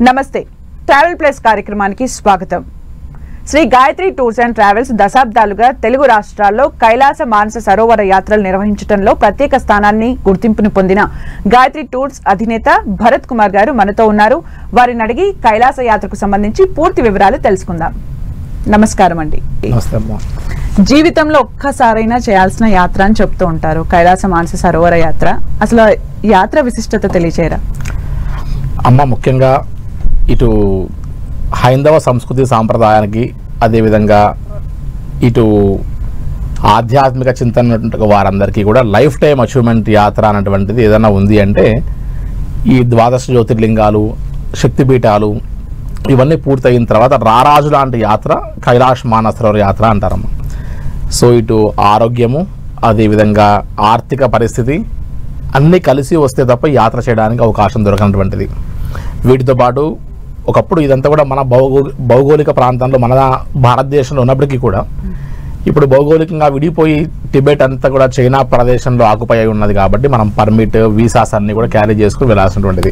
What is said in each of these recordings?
నమస్తే travel plus కార్యక్రమానికి స్వాగతం. Shri Gayatri tours and travels దశాబ్దాలుగా తెలుగు రాష్ట్రాల్లో కైలాస మానస సరోవర యాత్రలు నిర్వహించడంలో ప్రత్యేక స్థానాన్ని గుర్తింపును పొందిన గాయత్రి టూర్స్ అధినేత భరత్ కుమార్ గారు మనతో ఉన్నారు. వారిని అడిగి కైలాస యాత్రకు సంబంధించి పూర్తి వివరాలు తెలుసుకుందాం. నమస్కారం అండి. జీవితంలో ఒక్కసారైనా చేయాల్సిన యాత్ర అని చెప్తూ ఉంటారు కైలాస మానస సరోవర యాత్ర. అసలు యాత్ర విశిష్టత తెలియచేయరా? అమ్మ, ముఖ్యంగా ఇటు హైందవ సంస్కృతి సాంప్రదాయానికి, అదేవిధంగా ఇటు ఆధ్యాత్మిక చింతన వారందరికీ కూడా లైఫ్ టైం అచీవ్మెంట్ యాత్ర అన్నటువంటిది ఏదైనా ఉంది అంటే ఈ 12 జ్యోతిర్లింగాలు, శక్తిపీఠాలు ఇవన్నీ పూర్తయిన తర్వాత రారాజు లాంటి యాత్ర కైలాష్ మానస సరోవర యాత్ర అంటారమ్మ. సో ఇటు ఆరోగ్యము, అదేవిధంగా ఆర్థిక పరిస్థితి అన్నీ కలిసి వస్తే తప్ప యాత్ర చేయడానికి అవకాశం దొరకనటువంటిది. వీటితో పాటు ఒకప్పుడు ఇదంతా కూడా మన భౌగోళిక ప్రాంతంలో, మన భారతదేశంలో ఉన్నప్పటికీ కూడా ఇప్పుడు భౌగోళికంగా విడిపోయి టిబెట్ అంతా కూడా చైనా ప్రదేశంలో ఆకుపై ఉన్నది కాబట్టి మనం పర్మిట్, వీసాస్ అన్నీ కూడా క్యారీ చేసుకుని వెళ్ళాల్సినటువంటిది.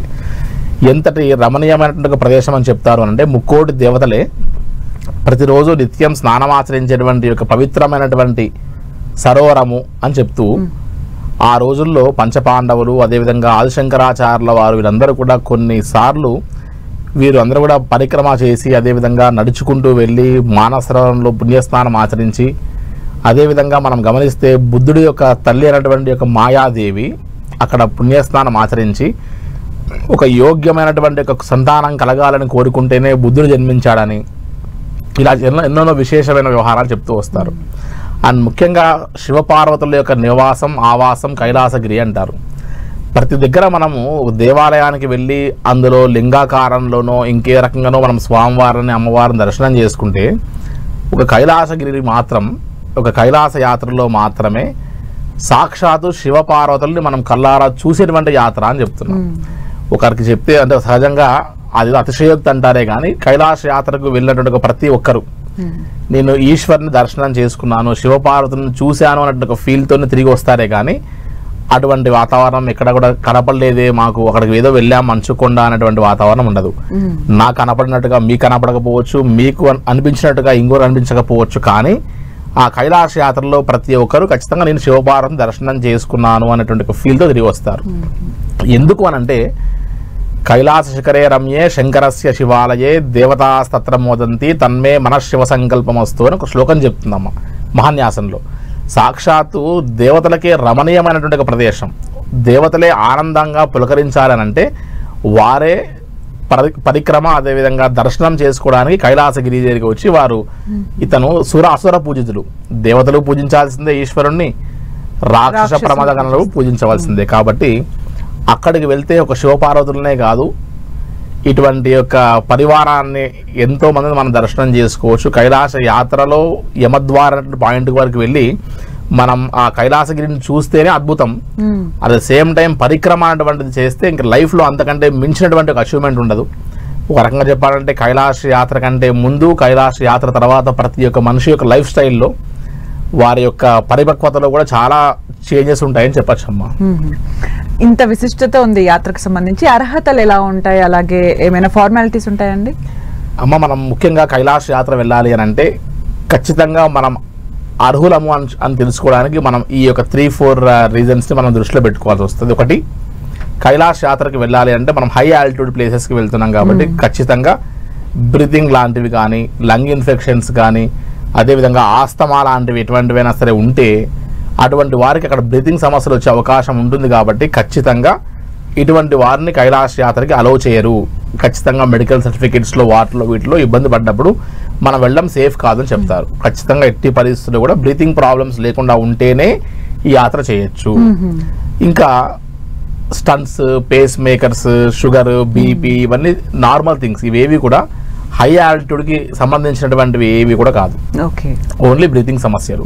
ఎంతటి రమణీయమైనటువంటి ప్రదేశం అని చెప్తారు అంటే, ముక్కోటి దేవతలే ప్రతిరోజు నిత్యం స్నానమాచరించేటువంటి ఒక పవిత్రమైనటువంటి సరోవరము అని చెప్తూ ఆ రోజుల్లో పంచపాండవులు, అదేవిధంగా ఆదిశంకరాచార్యుల వారు వీరందరూ కూడా కొన్నిసార్లు వీరు అందరూ కూడా పరిక్రమ చేసి, అదేవిధంగా నడుచుకుంటూ వెళ్ళి మానస సరోవరంలో పుణ్యస్నానం ఆచరించి, అదేవిధంగా మనం గమనిస్తే బుద్ధుడి యొక్క తల్లి అయినటువంటి యొక్క మాయాదేవి అక్కడ పుణ్యస్నానం ఆచరించి ఒక యోగ్యమైనటువంటి ఒక సంతానం కలగాలని కోరుకుంటేనే బుద్ధుడు జన్మించాడని ఇలా ఎన్నెన్నో విశేషమైన వ్యవహారాలు చెప్తూ వస్తారు. అండ్ ముఖ్యంగా శివపార్వతుల యొక్క నివాసం, ఆవాసం కైలాసగిరి అంటారు. ప్రతి దగ్గర మనము దేవాలయానికి వెళ్ళి అందులో లింగాకారంలోనో ఇంకే రకంగానో మనం స్వామివారిని, అమ్మవారిని దర్శనం చేసుకుంటే ఒక కైలాసగిరి మాత్రం, ఒక కైలాస యాత్రలో మాత్రమే సాక్షాత్తు శివపార్వతుల్ని మనం కల్లారా చూసేటువంటి యాత్ర అని చెప్తున్నాం. ఒకరికి చెప్తే అంటే సహజంగా అది అతిశయోక్తి అంటారే కానీ కైలాస యాత్రకు వెళ్ళినటువంటి ప్రతి ఒక్కరు నేను ఈశ్వరుని దర్శనం చేసుకున్నాను, శివపార్వతులను చూశాను అన్నట్టు ఒక ఫీల్తోనే తిరిగి వస్తారే కానీ అటువంటి వాతావరణం ఎక్కడ కూడా కనపడలేదే, మాకు అక్కడికి ఏదో వెళ్ళాం మంచుకొండ అనేటువంటి వాతావరణం ఉండదు. నాకు కనపడినట్టుగా మీకు కనపడకపోవచ్చు, మీకు అనిపించినట్టుగా ఇంకోరు అనిపించకపోవచ్చు, కానీ ఆ కైలాస యాత్రలో ప్రతి ఒక్కరు ఖచ్చితంగా నేను శివపార్వతిని దర్శనం చేసుకున్నాను అనేటువంటి ఒక ఫీల్తో తిరిగి వస్తారు. ఎందుకు అనంటే కైలాస శిఖరే రమ్యే శంకరస్య శివాలయే దేవతాస్తత్ర మోదంతి తన్మే మనఃశివ సంకల్పమస్తు అని ఒక శ్లోకం చెప్తుందమ్మ మహాన్యాసంలో. సాక్షాత్తు దేవతలకే రమణీయమైనటువంటి ఒక ప్రదేశం, దేవతలే ఆనందంగా పులకరించాలనంటే వారే పరిక్రమ, అదేవిధంగా దర్శనం చేసుకోవడానికి కైలాసగిరి దగ్గరికి వచ్చి వారు ఇతను అసుర పూజితులు, దేవతలు పూజించాల్సిందే ఈశ్వరుణ్ణి, రాక్షస ప్రమాద గణలు పూజించవలసిందే. కాబట్టి అక్కడికి వెళ్తే ఒక శివపార్వతులనే కాదు, ఇటువంటి యొక్క పరివారాన్ని ఎంతో మంది మనం దర్శనం చేసుకోవచ్చు. కైలాస యాత్రలో యమద్వార పాయింట్ వరకు వెళ్ళి మనం ఆ కైలాసగిరిని చూస్తేనే అద్భుతం. అట్ ద సేమ్ టైం పరిక్రమ అనేటువంటిది చేస్తే ఇంకా లైఫ్లో అంతకంటే మించినటువంటి ఒక అచీవ్మెంట్ ఉండదు. ఒక రకంగా చెప్పాలంటే కైలాస యాత్ర కంటే ముందు, కైలాస యాత్ర తర్వాత ప్రతి ఒక్క మనిషి యొక్క లైఫ్ స్టైల్లో, వారి యొక్క పరిపక్వతలో కూడా చాలా చేంజెస్ ఉంటాయని చెప్పచ్చమ్మా. ఇంత విశిష్టత ఉంది యాత్రకు సంబంధించి, అర్హతలు ఎలా ఉంటాయి, అలాగే ఏమైనా ఫార్మాలిటీస్ ఉంటాయండి? అమ్మ, మనం ముఖ్యంగా కైలాస యాత్ర వెళ్ళాలి అని అంటే ఖచ్చితంగా మనం అర్హులము అని తెలుసుకోవడానికి మనం ఈ యొక్క 3-4 రీజన్స్ని మనం దృష్టిలో పెట్టుకోవాల్సి వస్తుంది. ఒకటి, కైలాస యాత్రకి వెళ్ళాలి అంటే మనం హై ఆల్టిట్యూడ్ ప్లేసెస్కి వెళ్తున్నాం కాబట్టి ఖచ్చితంగా బ్రీతింగ్ లాంటివి కానీ, లంగ్ ఇన్ఫెక్షన్స్ కానీ, అదేవిధంగా ఆస్తమా లాంటివి ఎటువంటివైనా సరే ఉంటే అటువంటి వారికి అక్కడ బ్రీతింగ్ సమస్యలు వచ్చే అవకాశం ఉంటుంది. కాబట్టి ఖచ్చితంగా ఇటువంటి వారిని కైలాస యాత్రకి అలౌ చేయరు. ఖచ్చితంగా మెడికల్ సర్టిఫికేట్స్లో వీటిలో ఇబ్బంది పడ్డప్పుడు మనం వెళ్ళడం సేఫ్ కాదని చెప్తారు. ఖచ్చితంగా ఎట్టి పరిస్థితుల్లో కూడా బ్రీతింగ్ ప్రాబ్లమ్స్ లేకుండా ఉంటేనే ఈ యాత్ర చేయొచ్చు. ఇంకా stunts, pacemakers, sugar, BP ఇవన్నీ నార్మల్ థింగ్స్. ఇవేవి కూడా హై ఆల్టిట్యూడ్కి సంబంధించినటువంటివి ఏవి కూడా కాదు, ఓన్లీ బ్రీతింగ్ సమస్యలు.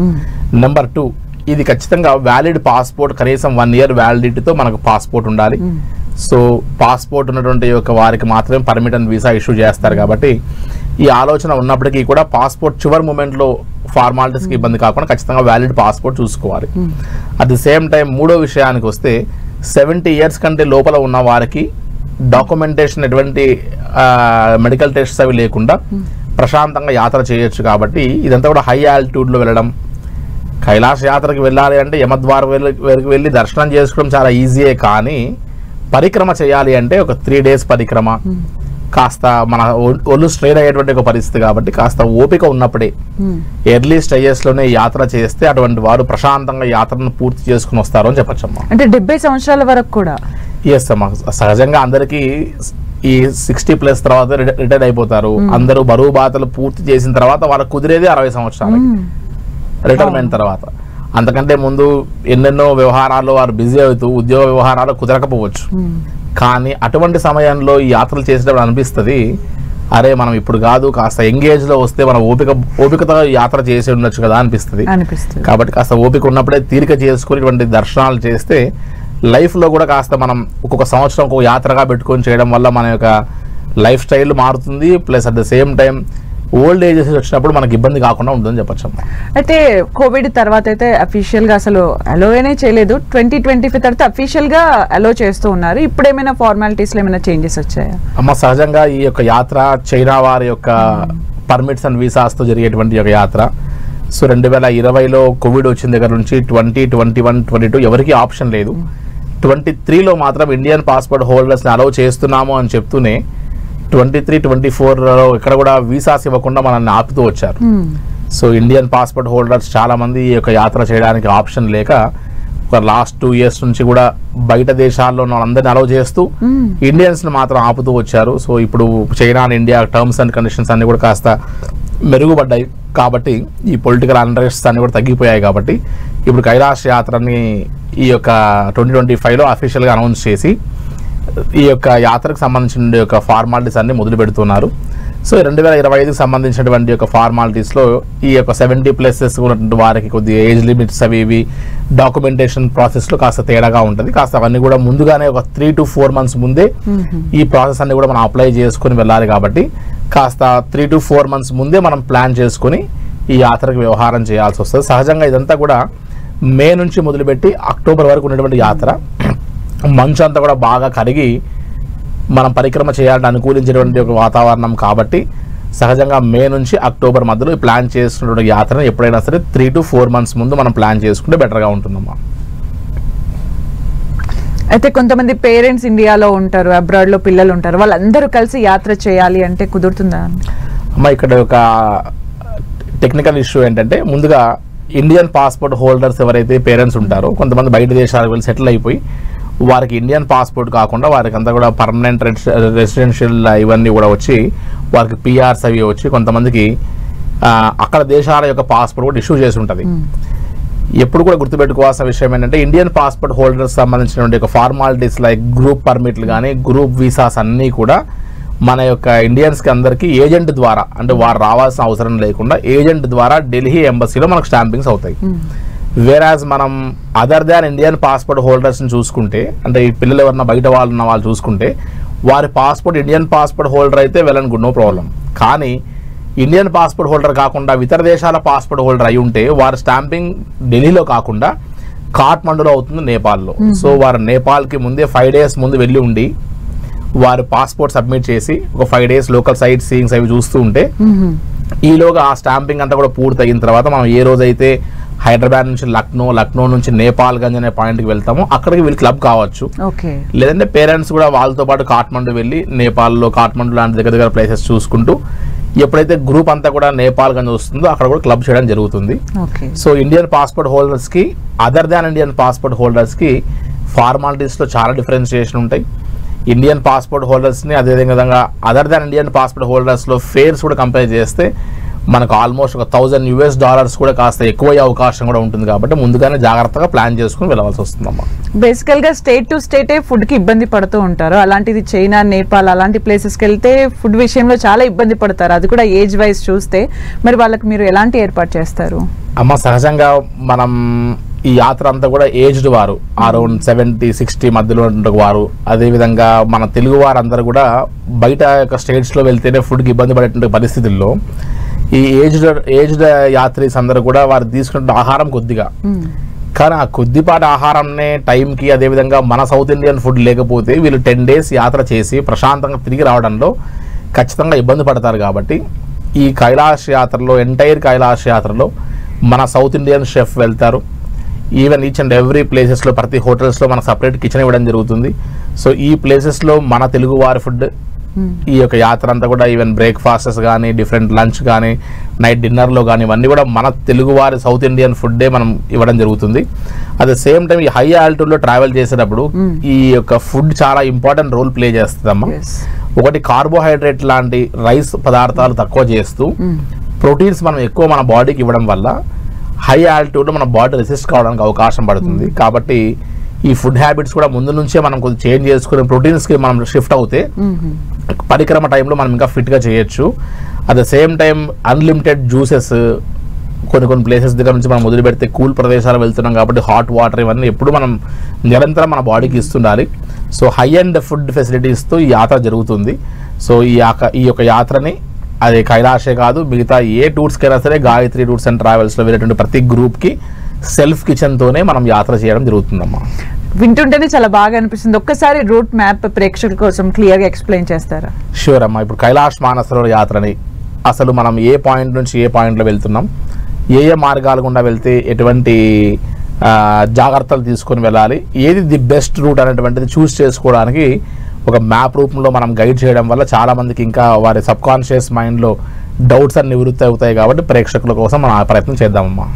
నెంబర్ 2, ఇది ఖచ్చితంగా వ్యాలిడ్ పాస్పోర్ట్, కనీసం 1 year వ్యాలిడిటీతో మనకు పాస్పోర్ట్ ఉండాలి. సో పాస్పోర్ట్ ఉన్నటువంటి యొక్క వారికి మాత్రమే పర్మిట్ అండ్ వీసా ఇష్యూ చేస్తారు. కాబట్టి ఈ ఆలోచన ఉన్నప్పటికీ కూడా పాస్పోర్ట్ చివరి మూమెంట్లో ఫార్మాలిటీస్కి ఇబ్బంది కాకుండా ఖచ్చితంగా వ్యాలిడ్ పాస్పోర్ట్ చూసుకోవాలి. అట్ ది సేమ్ టైం మూడో విషయానికి వస్తే 70 years కంటే లోపల ఉన్న వారికి డాక్యుమెంటేషన్ ఎటువంటి మెడికల్ టెస్ట్స్ అవి లేకుండా ప్రశాంతంగా యాత్ర చేయొచ్చు. కాబట్టి ఇదంతా కూడా హై ఆల్టిట్యూడ్లో వెళ్ళడం. కైలాస యాత్రకి వెళ్ళాలి అంటే యమద్వారం వరకు వెళ్ళి దర్శనం చేసుకోవడం చాలా ఈజీయే, కానీ పరిక్రమ చేయాలి అంటే ఒక 3 days పరిక్రమ, కాస్త మన ఒళ్ళు స్ట్రెయిన్ అయ్యేటువంటి ఒక పరిస్థితి. కాబట్టి కాస్త ఓపిక ఉన్నప్పుడే ఎర్లీ స్టేజెస్లోనే యాత్ర చేస్తే అటువంటి వారు ప్రశాంతంగా యాత్రను పూర్తి చేసుకుని వస్తారు అని చెప్పచ్చమ్మా. అంటే 70 సంవత్సరాల వరకు కూడా? ఎస్ అమ్మా, సహజంగా అందరికీ ఈ 60+ తర్వాత రిటైర్ అయిపోతారు. అందరూ బరువు బాతలు పూర్తి చేసిన తర్వాత వాళ్ళకు కుదిరేది 60 సంవత్సరాలు రిటైర్మెంట్ తర్వాత. అంతకంటే ముందు ఎన్నెన్నో వ్యవహారాలు వారు బిజీ అవుతూ ఉద్యోగ వ్యవహారాలు కుదరకపోవచ్చు. కానీ అటువంటి సమయంలో ఈ యాత్రలు చేసేటప్పుడు అనిపిస్తుంది, అరే మనం ఇప్పుడు కాదు, కాస్త ఎంగేజ్లో వస్తే మనం ఓపికతో యాత్ర చేసి ఉండొచ్చు కదా అనిపిస్తుంది. కాబట్టి కాస్త ఓపిక ఉన్నప్పుడే తీరిక చేసుకుని ఇటువంటి దర్శనాలు చేస్తే లైఫ్లో కూడా కాస్త మనం ఒక్కొక్క సంవత్సరం ఒక్కొక్క యాత్రగా పెట్టుకొని చేయడం వల్ల మన యొక్క లైఫ్ స్టైల్ మారుతుంది. Plus at the same time old ages వచ్చినప్పుడు మనకి ఇబ్బంది కాకుండా ఉంటుందని చెప్పచ్చు. అయితే కోవిడ్ తర్వాత అయితే అఫీషియల్గా అసలు అలోనే చేయలేదు, 2025 తర్వాత అఫీషియల్గా అలో చేస్తూ ఉన్నారు. ఇప్పుడు ఏమైనా ఫార్మాలిటీస్లో ఏమైనా చేంజెస్ వచ్చాయా? అమ్మ, సహజంగా ఈ యొక్క యాత్ర చైనా వారి యొక్క పర్మిట్స్ అండ్ వీసాస్తో జరిగేటువంటి ఒక యాత్ర. సో 2020లో కోవిడ్ వచ్చిన దగ్గర నుంచి 20, 21, 22 ఎవరికి ఆప్షన్ లేదు. 23లో మాత్రం ఇండియన్ పాస్పోర్ట్ హోల్డర్స్ని అలౌ చేస్తున్నాము అని చెప్తూనే 23, 24లో ఇక్కడ కూడా వీసాస్ ఇవ్వకుండా మనల్ని ఆపుతూ వచ్చారు. సో ఇండియన్ పాస్పోర్ట్ హోల్డర్స్ చాలా మంది ఈ యొక్క యాత్ర చేయడానికి ఆప్షన్ లేక ఒక లాస్ట్ 2 years నుంచి కూడా బయట దేశాల్లో వాళ్ళందరినీ అలౌ చేస్తూ ఇండియన్స్ని మాత్రం ఆపుతూ వచ్చారు. సో ఇప్పుడు China and India terms and conditions అన్ని కూడా కాస్త మెరుగుపడ్డాయి. కాబట్టి ఈ పొలిటికల్ అన్రెస్ట్స్ అన్ని కూడా తగ్గిపోయాయి. కాబట్టి ఇప్పుడు కైలాస యాత్రని ఈ యొక్క 2025లో అఫీషియల్గా అనౌన్స్ చేసి ఈ యొక్క యాత్రకు సంబంధించిన యొక్క ఫార్మాలిటీస్ అన్ని మొదలు పెడుతున్నారు. సో 2025కి సంబంధించినటువంటి యొక్క ఫార్మాలిటీస్లో ఈ యొక్క 70+ ఉన్నటువంటి వారికి కొద్దిగా ఏజ్ లిమిట్స్ అవి ఇవి డాక్యుమెంటేషన్ ప్రాసెస్లో కాస్త తేడాగా ఉంటుంది. కాస్త అవన్నీ కూడా ముందుగానే ఒక 3 to 4 months ముందే ఈ ప్రాసెస్ అన్ని కూడా మనం అప్లై చేసుకుని వెళ్ళాలి. కాబట్టి కాస్త 3 to 4 months ముందే మనం ప్లాన్ చేసుకుని ఈ యాత్రకు వ్యవహారం చేయాల్సి వస్తుంది. సహజంగా ఇదంతా కూడా మే నుంచి మొదలుపెట్టి అక్టోబర్ వరకు ఉన్నటువంటి యాత్ర. మంచు అంతా కూడా బాగా కరిగి మనం పరిక్రమ చేయాలని అనుకూలించేటువంటి ఒక వాతావరణం. కాబట్టి సహజంగా మే నుంచి అక్టోబర్ మధ్యలో ప్లాన్ చేస్తున్న యాత్రను ఎప్పుడైనా సరే 3 to 4 months ముందు మనం ప్లాన్ చేసుకుంటే బెటర్గా ఉంటుందమ్మా. అయితే కొంతమంది పేరెంట్స్ ఇండియాలో ఉంటారు, అబ్రాడ్లో పిల్లలు ఉంటారు, వాళ్ళందరూ కలిసి యాత్ర చేయాలి అంటే కుదురుతుందా అమ్మా? ఇక్కడ ఒక టెక్నికల్ ఇష్యూ ఏంటంటే, ముందుగా ఇండియన్ పాస్పోర్ట్ హోల్డర్స్ ఎవరైతే పేరెంట్స్ ఉంటారో కొంతమంది బయట దేశాలకు వెళ్ళి సెటిల్ అయిపోయి వారికి ఇండియన్ పాస్పోర్ట్ కాకుండా వారికి అంతా కూడా పర్మనెంట్ రెసిడెన్షియల్ ఇవన్నీ కూడా వచ్చి వారికి పిఆర్స్ అవి వచ్చి కొంతమందికి అక్కడ దేశాల యొక్క పాస్పోర్ట్ కూడా ఇష్యూ చేసి ఉంటుంది. ఎప్పుడు కూడా గుర్తుపెట్టుకోవాల్సిన విషయం ఏంటంటే, ఇండియన్ పాస్పోర్ట్ హోల్డర్స్ సంబంధించినటువంటి ఒక ఫార్మాలిటీస్ లైక్ గ్రూప్ పర్మిట్లు కానీ గ్రూప్ వీసాస్ అన్నీ కూడా మన యొక్క ఇండియన్స్కి అందరికీ ఏజెంట్ ద్వారా, అంటే వారు రావాల్సిన అవసరం లేకుండా ఏజెంట్ ద్వారా ఢిల్లీ ఎంబసీలో మనకు స్టాంపింగ్స్ అవుతాయి. వేరాజ్ మనం అదర్ దాన్ ఇండియన్ పాస్పోర్ట్ హోల్డర్స్ని చూసుకుంటే, అంటే ఈ పిల్లలు ఎవరన్నా బయట వాళ్ళు ఉన్న వాళ్ళు చూసుకుంటే, వారి పాస్పోర్ట్ ఇండియన్ పాస్పోర్ట్ హోల్డర్ అయితే వెళ్ళని గుడ్ నో ప్రాబ్లం. కానీ ఇండియన్ పాస్పోర్ట్ హోల్డర్ కాకుండా ఇతర దేశాల పాస్పోర్ట్ హోల్డర్ అయి ఉంటే వారి స్టాంపింగ్ ఢిల్లీలో కాకుండా కాఠ్మండూలో అవుతుంది, నేపాల్లో. సో వారు నేపాల్కి ముందే 5 days ముందు వెళ్ళి ఉండి వారు పాస్పోర్ట్ సబ్మిట్ చేసి ఒక 5 days లోకల్ సైట్ సీయింగ్స్ అవి చూస్తూ ఉంటే ఈలోగా ఆ స్టాంపింగ్ అంతా కూడా పూర్తి అయిన తర్వాత మనం ఏ రోజైతే హైదరాబాద్ నుంచి లక్నో నుంచి నేపాల్ గంజ్ అనే పాయింట్కి వెళ్తామో అక్కడికి వీళ్ళు క్లబ్ కావచ్చు. లేదంటే పేరెంట్స్ కూడా వాళ్ళతో పాటు కాఠ్మండు వెళ్ళి నేపాల్లో కాఠ్మండు లాంటి దగ్గర ప్లేసెస్ చూసుకుంటూ ఎప్పుడైతే గ్రూప్ అంతా కూడా నేపాల్ గంజ్ వస్తుందో అక్కడ కూడా క్లబ్ చేయడం జరుగుతుంది. సో ఇండియన్ పాస్పోర్ట్ హోల్డర్స్కి అదర్ దాన్ ఇండియన్ పాస్పోర్ట్ హోల్డర్స్కి ఫార్మాలిటీస్లో చాలా డిఫరెన్షియేషన్ ఉంటాయి. ఇండియన్ పాస్పోర్ట్ హోల్డర్స్ని అదేవిధంగా అదర్ దాన్ ఇండియన్ పాస్పోర్ట్ హోల్డర్స్లో ఫేర్స్ కూడా కంపేర్ చేస్తే మనకు ఆల్మోస్ట్ ఒక $1,000 కూడా కాస్త ఎక్కువయ్యే అవకాశం కూడా ఉంటుంది. కాబట్టి ముందుగానే జాగ్రత్తగా ప్లాన్ చేసుకుని వెళ్ళవలసి వస్తుందమ్మా. బేసికల్గా స్టేట్ టు స్టేటే ఫుడ్కి ఇబ్బంది పడుతూ ఉంటారు. అలాంటిది చైనా, నేపాల్ అలాంటి ప్లేసెస్కి వెళ్తే ఫుడ్ విషయంలో చాలా ఇబ్బంది పడతారు, అది కూడా ఏజ్ వైజ్ చూస్తే. మరి వాళ్ళకి మీరు ఎలాంటి ఏర్పాటు చేస్తారు అమ్మ? సహజంగా మనం ఈ యాత్ర అంతా కూడా ఏజ్డ్ వారు, అరౌండ్ 70-60 మధ్యలో ఉన్న వారు, అదేవిధంగా మన తెలుగు వారందరూ కూడా బయట యొక్క స్టేట్స్లో వెళ్తేనే ఫుడ్కి ఇబ్బంది పడేటువంటి పరిస్థితుల్లో ఈ ఏజ్డ్ యాత్రీస్ అందరూ కూడా వారు తీసుకున్న ఆహారం కొద్దిగా కానీ ఆ కొద్దిపాటి ఆహారాన్ని టైంకి, అదేవిధంగా మన సౌత్ ఇండియన్ ఫుడ్ లేకపోతే వీళ్ళు 10 days యాత్ర చేసి ప్రశాంతంగా తిరిగి రావడంలో ఖచ్చితంగా ఇబ్బంది పడతారు. కాబట్టి ఈ కైలాష్ యాత్రలో, ఎంటైర్ కైలాష్ యాత్రలో మన సౌత్ ఇండియన్ షెఫ్ వెళ్తారు. ఈవెన్ ఈచ్ అండ్ ఎవ్రీ ప్లేసెస్లో, ప్రతి హోటల్స్లో మనకు సపరేట్ కిచెన్ ఇవ్వడం జరుగుతుంది. సో ఈ ప్లేసెస్లో మన తెలుగువారి ఫుడ్ ఈ యొక్క యాత్ర అంతా కూడా, ఈవెన్ బ్రేక్ఫాస్ట్స్ కానీ, డిఫరెంట్ లంచ్ కానీ, నైట్ డిన్నర్లో కానీ, ఇవన్నీ కూడా మన తెలుగువారి సౌత్ ఇండియన్ ఫుడ్డే మనం ఇవ్వడం జరుగుతుంది. అట్ ద సేమ్ టైం ఈ హై ఆల్టిట్యూడ్లో ట్రావెల్ చేసేటప్పుడు ఈ యొక్క ఫుడ్ చాలా ఇంపార్టెంట్ రోల్ ప్లే చేస్తుందమ్మా. ఒకటి, కార్బోహైడ్రేట్ లాంటి రైస్ పదార్థాలు తక్కువ చేస్తూ ప్రోటీన్స్ మనం ఎక్కువ మన బాడీకి ఇవ్వడం వల్ల హై ఆల్టిట్యూడ్లో మన బాడీ రెసిస్ట్ కావడానికి అవకాశం పడుతుంది. కాబట్టి ఈ ఫుడ్ హ్యాబిట్స్ కూడా ముందు నుంచే మనం కొంచెం చేంజ్ చేసుకుని ప్రోటీన్స్కి మనం షిఫ్ట్ అవుతే పరిక్రమ టైంలో మనం ఇంకా ఫిట్గా చేయొచ్చు. At the same time unlimited juices కొన్ని ప్లేసెస్ దగ్గర నుంచి మనం మొదలు పెడితే కూల్ ప్రదేశాలు వెళ్తున్నాం కాబట్టి హాట్ వాటర్ ఇవన్నీ ఎప్పుడు మనం నిరంతరం మన బాడీకి ఇస్తుండాలి. సో హై అండ్ ఫుడ్ ఫెసిలిటీస్తో ఈ యాత్ర జరుగుతుంది. సో ఈ యొక్క యాత్రని అది కైలాషే కాదు, మిగతా ఏ టూర్స్కైనా సరే గాయత్రి టూర్స్ అండ్ ట్రావెల్స్లో వెళ్ళేటువంటి ప్రతి గ్రూప్కి సెల్ఫ్ కిచెన్తోనే మనం యాత్ర చేయడం జరుగుతుందమ్మా. వింటుంటేనే చాలా బాగా అనిపిస్తుంది. ఒక్కసారి రూట్ మ్యాప్ ప్రేక్షకుల కోసం క్లియర్గా ఎక్స్ప్లెయిన్ చేస్తారా? షూర్ అమ్మా. ఇప్పుడు కైలాష్ మానసరోవర్ యాత్రని అసలు మనం ఏ పాయింట్ నుంచి ఏ పాయింట్లో వెళ్తున్నాం, ఏ మార్గాలు గుండా వెళ్తే ఎటువంటి జాగ్రత్తలు తీసుకొని వెళ్ళాలి, ఏది ది బెస్ట్ రూట్ అనేటువంటిది చూస్ చేసుకోవడానికి ఒక మ్యాప్ రూపంలో మనం గైడ్ చేయడం వల్ల చాలామందికి ఇంకా వారి సబ్కాన్షియస్ మైండ్లో డౌట్స్ అన్ని నివృత్తి అవుతాయి. కాబట్టి ప్రేక్షకుల కోసం మనం ఆ ప్రయత్నం చేద్దామమ్మా.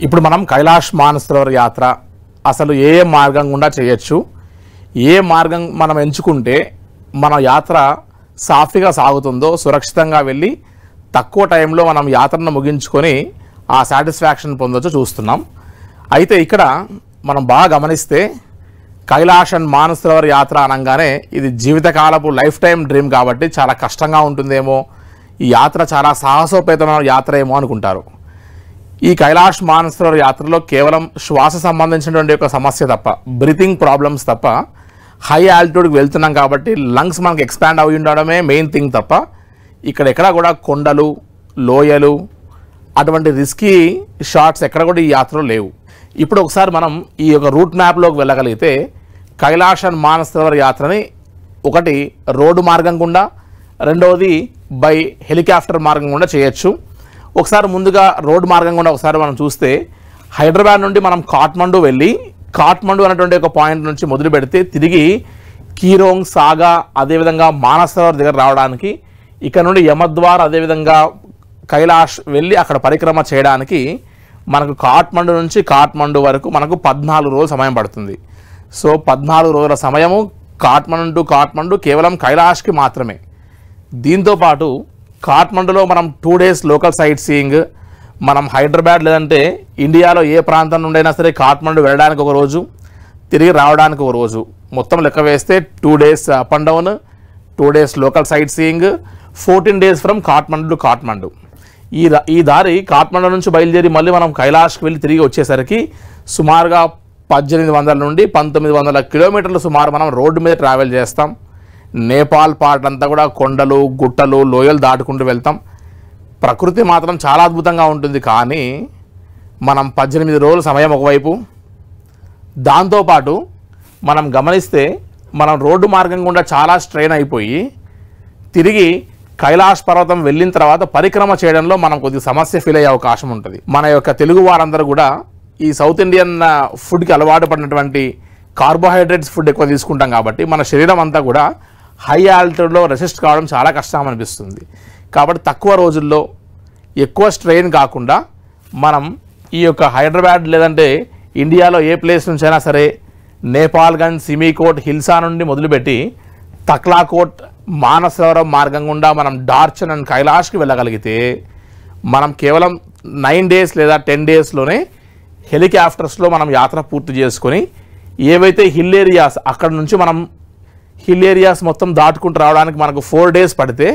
ఇప్పుడు మనం కైలాష్ మానసరోవర్ యాత్ర అసలు ఏ మార్గం గుండా చేయొచ్చు, ఏ మార్గం మనం ఎంచుకుంటే మన యాత్ర సాఫీగా సాగుతుందో, సురక్షితంగా వెళ్ళి తక్కువ టైంలో మనం యాత్రను ముగించుకొని ఆ సాటిస్ఫాక్షన్ పొందొచ్చు చూస్తున్నాం. అయితే ఇక్కడ మనం బాగా గమనిస్తే కైలాష్ అండ్ మానసరోవర్ యాత్ర అనగానే ఇది జీవితకాలపు లైఫ్ టైం డ్రీమ్ కాబట్టి చాలా కష్టంగా ఉంటుందేమో, ఈ యాత్ర చాలా సాహసోపేతమైన యాత్ర ఏమో అనుకుంటారు. ఈ కైలాష్ మానసరోవర్ యాత్రలో కేవలం శ్వాస సంబంధించినటువంటి ఒక సమస్య తప్ప, బ్రీతింగ్ ప్రాబ్లమ్స్ తప్ప, హై ఆల్టిట్యూడ్కి వెళ్తున్నాం కాబట్టి లంగ్స్ మనకు ఎక్స్పాండ్ అవి ఉండడమే మెయిన్ థింగ్ తప్ప ఇక్కడ ఎక్కడ కూడా కొండలు, లోయలు, అటువంటి రిస్కీ షాట్స్ ఎక్కడ కూడా ఈ యాత్రలో లేవు. ఇప్పుడు ఒకసారి మనం ఈ యొక్క రూట్ మ్యాప్లోకి వెళ్ళగలిగితే కైలాష్ అండ్ మానసరోవర్ యాత్రని ఒకటి రోడ్డు మార్గం గుండా, రెండవది బై హెలికాప్టర్ మార్గం గుండా చేయొచ్చు. ఒకసారి ముందుగా రోడ్డు మార్గం గుండా ఒకసారి మనం చూస్తే హైదరాబాద్ నుండి మనం కాఠ్మండు వెళ్ళి కాఠ్మండు అనేటువంటి ఒక పాయింట్ నుంచి మొదలు పెడితే తిరిగి కీరోంగ్, సాగా, అదేవిధంగా మానసరోవర్ దగ్గర రావడానికి, ఇక్కడ నుండి యమద్వార్, అదేవిధంగా కైలాష్ వెళ్ళి అక్కడ పరిక్రమ చేయడానికి మనకు కాఠ్మండు నుంచి కాఠ్మండు వరకు మనకు 14 రోజుల సమయం పడుతుంది. సో 14 రోజుల సమయము కాఠ్మండు టు కాఠ్మండు కేవలం కైలాష్కి మాత్రమే. దీంతోపాటు కాఠ్మండులో మనం 2 days లోకల్ సైట్ సీయింగ్, మనం హైదరాబాద్ లేదంటే ఇండియాలో ఏ ప్రాంతం నుండైనా సరే కాఠ్మండు వెళ్ళడానికి ఒక రోజు, తిరిగి రావడానికి ఒక రోజు, మొత్తం లెక్క వేస్తే 2 days up and down, 2 days local sight seeing, 14 days from Kathmandu to Kathmandu. ఈ దారి కాఠ్మండు నుంచి బయలుదేరి మళ్ళీ మనం కైలాష్కి వెళ్ళి తిరిగి వచ్చేసరికి సుమారుగా 1800 నుండి 1900 కిలోమీటర్లు సుమారు మనం రోడ్డు మీద ట్రావెల్ చేస్తాం. నేపాల్ పార్ట్ అంతా కూడా కొండలు, గుట్టలు, లోయలు దాటుకుంటూ వెళ్తాం. ప్రకృతి మాత్రం చాలా అద్భుతంగా ఉంటుంది. కానీ మనం 18 రోజుల సమయం ఒకవైపు, దాంతోపాటు మనం గమనిస్తే మనం రోడ్డు మార్గం గుండా చాలా స్ట్రెయిన్ అయిపోయి తిరిగి కైలాష్ పర్వతం వెళ్ళిన తర్వాత పరిక్రమ చేయడంలో మనం కొద్దిగా సమస్య ఫీల్ అయ్యే అవకాశం ఉంటుంది. మన యొక్క తెలుగు వారందరూ కూడా ఈ సౌత్ ఇండియన్ ఫుడ్కి అలవాటు పడినటువంటి కార్బోహైడ్రేట్స్ ఫుడ్ ఎక్కువ తీసుకుంటాం కాబట్టి మన శరీరం అంతా కూడా హై ఆల్టిట్యూడ్లో రెసిస్ట్ కావడం చాలా కష్టం అనిపిస్తుంది. కాబట్టి తక్కువ రోజుల్లో ఎక్కువ స్ట్రెయిన్ కాకుండా మనం ఈ యొక్క హైదరాబాద్ లేదంటే ఇండియాలో ఏ ప్లేస్ నుంచైనా సరే నేపాల్గంజ్, సిమీకోట్, హిల్సా నుండి మొదలుపెట్టి తక్లాకోట్, మానసరోవరం మార్గం గుండా మనం డార్చన్ అండ్ కైలాష్కి వెళ్ళగలిగితే మనం కేవలం 9 days లేదా 10 daysలోనే హెలికాప్టర్స్లో మనం యాత్ర పూర్తి చేసుకొని ఏవైతే హిల్ ఏరియాస్, అక్కడ నుంచి మనం హిల్ ఏరియాస్ మొత్తం దాటుకుంటూ రావడానికి మనకు 4 days పడితే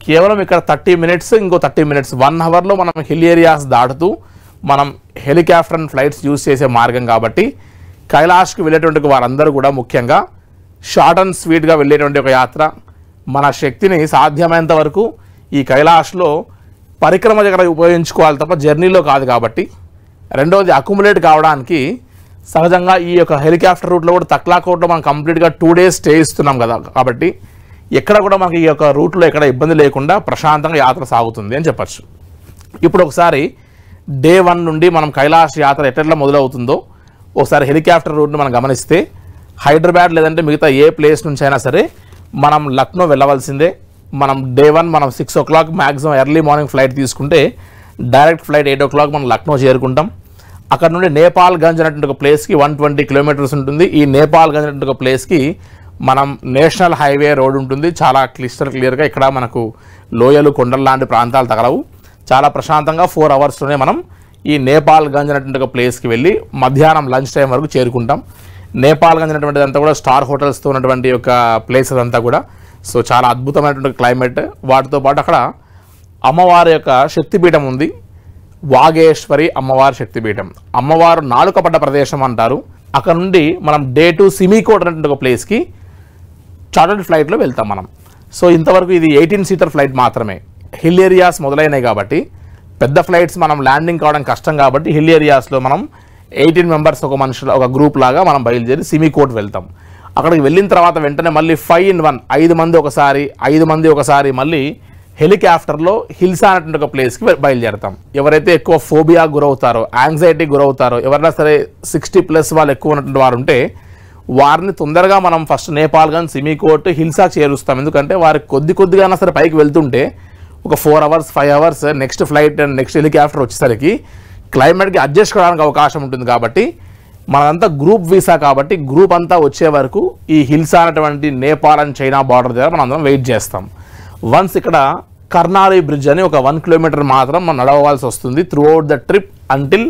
కేవలం ఇక్కడ 30 minutes, ఇంకో 30 minutes, 1 hourలో మనం హిల్ ఏరియాస్ దాటుతూ మనం హెలికాప్టర్ అండ్ ఫ్లైట్స్ యూజ్ చేసే మార్గం. కాబట్టి కైలాష్కి వెళ్ళేటువంటి వారందరూ కూడా ముఖ్యంగా షార్ట్ అండ్ స్వీట్గా వెళ్ళేటువంటి ఒక యాత్ర, మన శక్తిని సాధ్యమైనంత వరకు ఈ కైలాష్లో పరిక్రమ దగ్గర ఉపయోగించుకోవాలి తప్ప జర్నీలో కాదు కాబట్టి. రెండవది అక్యుములేట్ కావడానికి సహజంగా ఈ యొక్క హెలికాప్టర్ రూట్లో కూడా తక్లాకోట్లో మనం కంప్లీట్గా 2 days స్టే ఇస్తున్నాం కదా, కాబట్టి ఎక్కడ కూడా మనకి ఈ యొక్క రూట్లో ఎక్కడ ఇబ్బంది లేకుండా ప్రశాంతంగా యాత్ర సాగుతుంది అని చెప్పచ్చు. ఇప్పుడు ఒకసారి డే 1 నుండి మనం కైలాష్ యాత్ర ఎట్లా మొదలవుతుందో ఒకసారి హెలికాప్టర్ రూట్ని మనం గమనిస్తే, హైదరాబాద్ లేదంటే మిగతా ఏ ప్లేస్ నుంచి అయినా సరే మనం లక్నో వెళ్ళవలసిందే. మనం డే 1 మనం 6 o'clock maximum early morning flight తీసుకుంటే డైరెక్ట్ ఫ్లైట్ 8 o'clock మనం లక్నో చేరుకుంటాం. అక్కడ నుండి నేపాల్ గంజ్ అనేటువంటి ఒక ప్లేస్కి 120 kilometers ఉంటుంది. ఈ నేపాల్ గంజ్ అనేటువంటి ఒక ప్లేస్కి మనం నేషనల్ హైవే రోడ్ ఉంటుంది, చాలా క్లియర్గా. ఇక్కడ మనకు లోయలు కొండలు లాంటి ప్రాంతాలు తగలవు. చాలా ప్రశాంతంగా 4 hours మనం ఈ నేపాల్ గంజ్ అనేటువంటి ఒక ప్లేస్కి వెళ్ళి మధ్యాహ్నం లంచ్ టైం వరకు చేరుకుంటాం. నేపాల్ గంజ్ అనేటువంటిది అంతా కూడా స్టార్ హోటల్స్తో ఉన్నటువంటి ఒక ప్లేసెస్ అంతా కూడా. సో చాలా అద్భుతమైనటువంటి క్లైమేట్. వాటితో పాటు అక్కడ అమ్మవారి యొక్క శక్తిపీఠం ఉంది, వాగేశ్వరి అమ్మవారి శక్తిపీఠం. అమ్మవారు నాలుకపడ్డ ప్రదేశం అంటారు. అక్కడ నుండి మనం డే 2 సిమికోట్ అనేటువంటి ఒక ప్లేస్కి చార్టర్డ్ ఫ్లైట్లో వెళ్తాం మనం. సో ఇంతవరకు ఇది 18-seater ఫ్లైట్ మాత్రమే. హిల్ ఏరియాస్ మొదలైనవి కాబట్టి పెద్ద ఫ్లైట్స్ మనం ల్యాండింగ్ కావడం కష్టం కాబట్టి హిల్ ఏరియాస్లో మనం 18 members ఒక మనుషుల ఒక గ్రూప్ లాగా మనం బయలుదేరి సిమికోట్ వెళ్తాం. అక్కడికి వెళ్ళిన తర్వాత వెంటనే మళ్ళీ 5 in 1 5 మంది ఒకసారి మళ్ళీ హెలికాప్టర్లో హిల్సా అనేటువంటి ఒక ప్లేస్కి బయలుదేరుతాం. ఎవరైతే ఎక్కువ ఫోబియా గురవుతారో, యాంగ్జైటీ గురవుతారో, ఎవరైనా సరే 60+ వాళ్ళు ఎక్కువ ఉన్నటువంటి వారు ఉంటే వారిని తొందరగా మనం ఫస్ట్ నేపాల్ గంజ్, సిమికోట్, హిల్సా చేరుస్తాం. ఎందుకంటే వారికి కొద్దిగానా సరే పైకి వెళ్తుంటే ఒక 4 hours 5 hours next flight and next helicopter వచ్చేసరికి క్లైమేట్కి అడ్జస్ట్ కావడానికి అవకాశం ఉంటుంది. కాబట్టి మనదంతా గ్రూప్ వీసా కాబట్టి గ్రూప్ అంతా వచ్చే వరకు ఈ హిల్సా అనేటువంటి నేపాల్ అండ్ చైనా బార్డర్ దగ్గర మనం అందరం వెయిట్ చేస్తాం. వన్స్ ఇక్కడ కర్నాలి బ్రిడ్జ్ అని ఒక 1 kilometer మాత్రం మనం నడవవలసి వస్తుంది త్రూఅవుట్ ద ట్రిప్ అంటిల్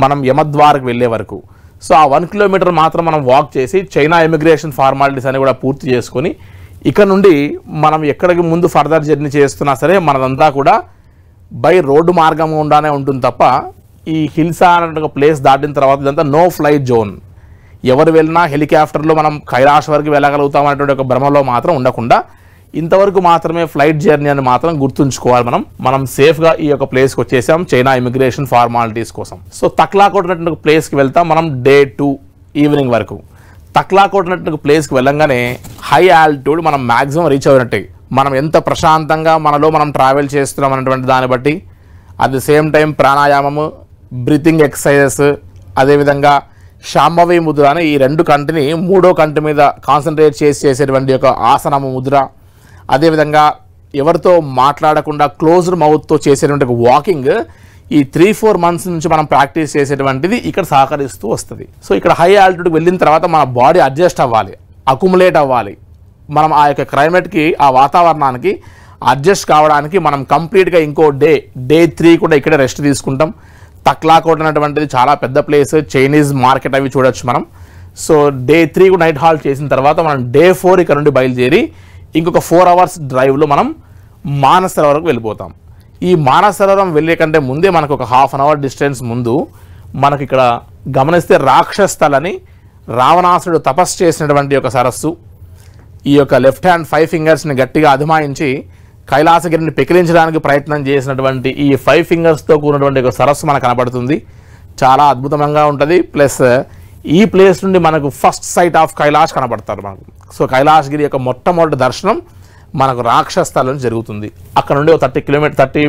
మనం యమద్వార్కి వెళ్ళే వరకు. సో ఆ 1 kilometer మాత్రం మనం వాక్ చేసి చైనా ఇమిగ్రేషన్ ఫార్మాలిటీస్ అని కూడా పూర్తి చేసుకొని ఇక్కడ నుండి మనం ఎక్కడికి ముందు ఫర్దర్ జర్నీ చేస్తున్నా సరే మనదంతా కూడా బై రోడ్డు మార్గం గుండానే ఉంటుంది తప్ప ఈ హిల్సా అనే ఒక ప్లేస్ దాటిన తర్వాత ఇదంతా నో ఫ్లైట్ జోన్. ఎవరు వెళ్ళినా హెలికాప్టర్లో మనం కైలాష్ వరకు వెళ్ళగలుగుతాం అనేటువంటి ఒక భ్రమలో మాత్రం ఉండకుండా ఇంతవరకు మాత్రమే ఫ్లైట్ జర్నీ అని మాత్రం గుర్తుంచుకోవాలి. మనం సేఫ్గా ఈ యొక్క ప్లేస్కి వచ్చేసాం చైనా ఇమిగ్రేషన్ ఫార్మాలిటీస్ కోసం. సో తక్లాకోట్ అనేటువంటి ఒక ప్లేస్కి వెళ్తాం మనం డే 2 ఈవినింగ్ వరకు. తక్లాకోట్ అనేటువంటి ఒక ప్లేస్కి వెళ్ళంగానే హై ఆల్టిట్యూడ్ మనం మ్యాక్సిమం రీచ్ అయినట్టే. మనం ఎంత ప్రశాంతంగా మనలో మనం ట్రావెల్ చేస్తున్నాం అనేటువంటి దాన్ని బట్టి అట్ ది సేమ్ టైం ప్రాణాయామము, బ్రీతింగ్ ఎక్సర్సైజెస్, అదేవిధంగా శాంభవి ముద్ర అని ఈ 2 కంటిని 3వ కంటి మీద కాన్సన్ట్రేట్ చేసేటువంటి ఒక ఆసనము ముద్ర, అదేవిధంగా ఎవరితో మాట్లాడకుండా క్లోజ్డ్ మౌత్తో చేసేటువంటి ఒక వాకింగ్ ఈ 3-4 months నుంచి మనం ప్రాక్టీస్ చేసేటువంటిది ఇక్కడ సహకరిస్తూ వస్తుంది. సో ఇక్కడ హై ఆల్టిట్యూడ్కి వెళ్ళిన తర్వాత మన బాడీ అడ్జస్ట్ అవ్వాలి, అక్యుములేట్ అవ్వాలి. మనం ఆ యొక్క క్లైమేట్కి, ఆ వాతావరణానికి అడ్జస్ట్ కావడానికి మనం కంప్లీట్గా ఇంకో డే 3 కూడా ఇక్కడే రెస్ట్ తీసుకుంటాం. తక్లాకోట్ అనేటువంటిది చాలా పెద్ద ప్లేస్, చైనీస్ మార్కెట్ అవి చూడొచ్చు మనం. సో డే 3 కూడా నైట్ హాల్ట్ చేసిన తర్వాత మనం డే 4 ఇక్కడ నుండి బయలుదేరి ఇంకొక 4 hours డ్రైవ్లో మనం మానస సరోవరకు వెళ్ళిపోతాం. ఈ మానస సరోవరం వెళ్ళే కంటే ముందే మనకు ఒక 1/2 hour డిస్టెన్స్ ముందు మనకి ఇక్కడ గమనిస్తే రాక్షస్థల్ అని రావణాసుడు తపస్సు చేసినటువంటి ఒక సరస్సు. ఈ యొక్క లెఫ్ట్ హ్యాండ్ 5 fingersని గట్టిగా అధిమాయించి కైలాసగిరిని పెకిలించడానికి ప్రయత్నం చేసినటువంటి ఈ 5 fingersతో కూడినటువంటి ఒక సరస్సు మనకు కనబడుతుంది. చాలా అద్భుతంగా ఉంటుంది. ప్లస్ ఈ ప్లేస్ నుండి మనకు ఫస్ట్ సైట్ ఆఫ్ కైలాష్ కనబడతారు మనకు. సో కైలాసగిరి యొక్క మొట్టమొదటి దర్శనం మనకు రాక్షస్థలం జరుగుతుంది. అక్కడ నుండి ఒక 30